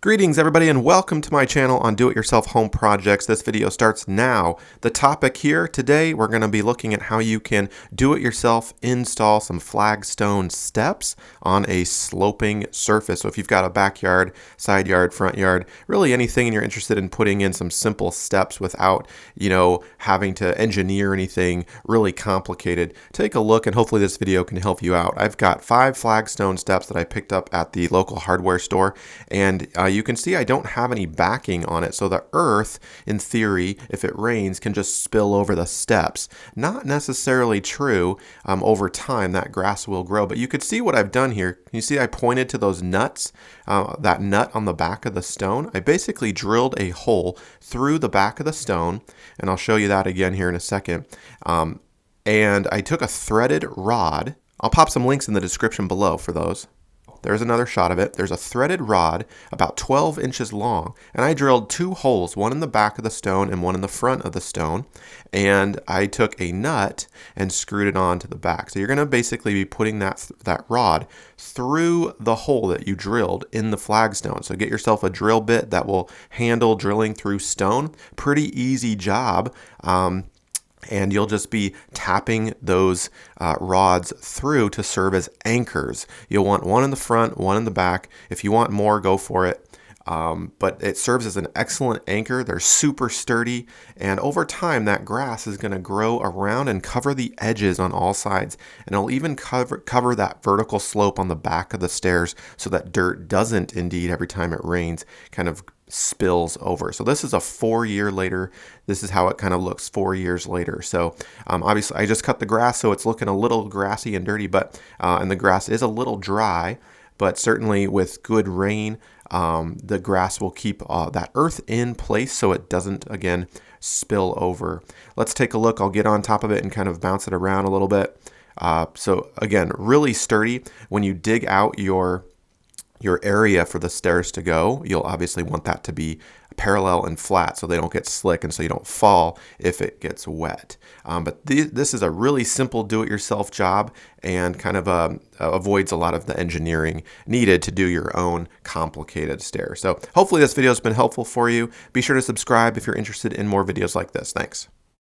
Greetings everybody and welcome to my channel on do-it-yourself home projects. This video starts now. The topic here today, we're going to be looking at how you can do-it-yourself install some flagstone steps on a sloping surface. So if you've got a backyard, side yard, front yard, really anything and you're interested in putting in some simple steps without, having to engineer anything really complicated, take a look and hopefully this video can help you out. I've got 5 flagstone steps that I picked up at the local hardware store, and you can see I don't have any backing on it, so the earth, in theory, if it rains, can just spill over the steps. Not necessarily true. Over time, that grass will grow, but you could see what I've done here. You see I pointed to those nuts, that nut on the back of the stone. I basically drilled a hole through the back of the stone, and I'll show you that again here in a second. And I took a threaded rod. I'll pop some links in the description below for those. There's another shot of it. There's a threaded rod about 12 inches long, and I drilled 2 holes, one in the back of the stone and one in the front of the stone, and I took a nut and screwed it onto the back. So you're going to basically be putting that rod through the hole that you drilled in the flagstone. So get yourself a drill bit that will handle drilling through stone. Pretty easy job. And you'll just be tapping those rods through to serve as anchors. You'll want one in the front, one in the back. If you want more, go for it. But it serves as an excellent anchor. They're super sturdy, and over time that grass is going to grow around and cover the edges on all sides, and it'll even cover that vertical slope on the back of the stairs so that dirt doesn't, indeed, every time it rains, kind of spills over. So this is a 4 year later. This is how it kind of looks 4 years later. So obviously I just cut the grass, so it's looking a little grassy and dirty, but and the grass is a little dry, but certainly with good rain, the grass will keep that earth in place so it doesn't, again, spill over. Let's take a look. I'll get on top of it and kind of bounce it around a little bit. So again, really sturdy. When you dig out your area for the stairs to go, you'll obviously want that to be parallel and flat so they don't get slick and so you don't fall if it gets wet. But this is a really simple do-it-yourself job and kind of avoids a lot of the engineering needed to do your own complicated stairs. So hopefully this video has been helpful for you. Be sure to subscribe if you're interested in more videos like this. Thanks.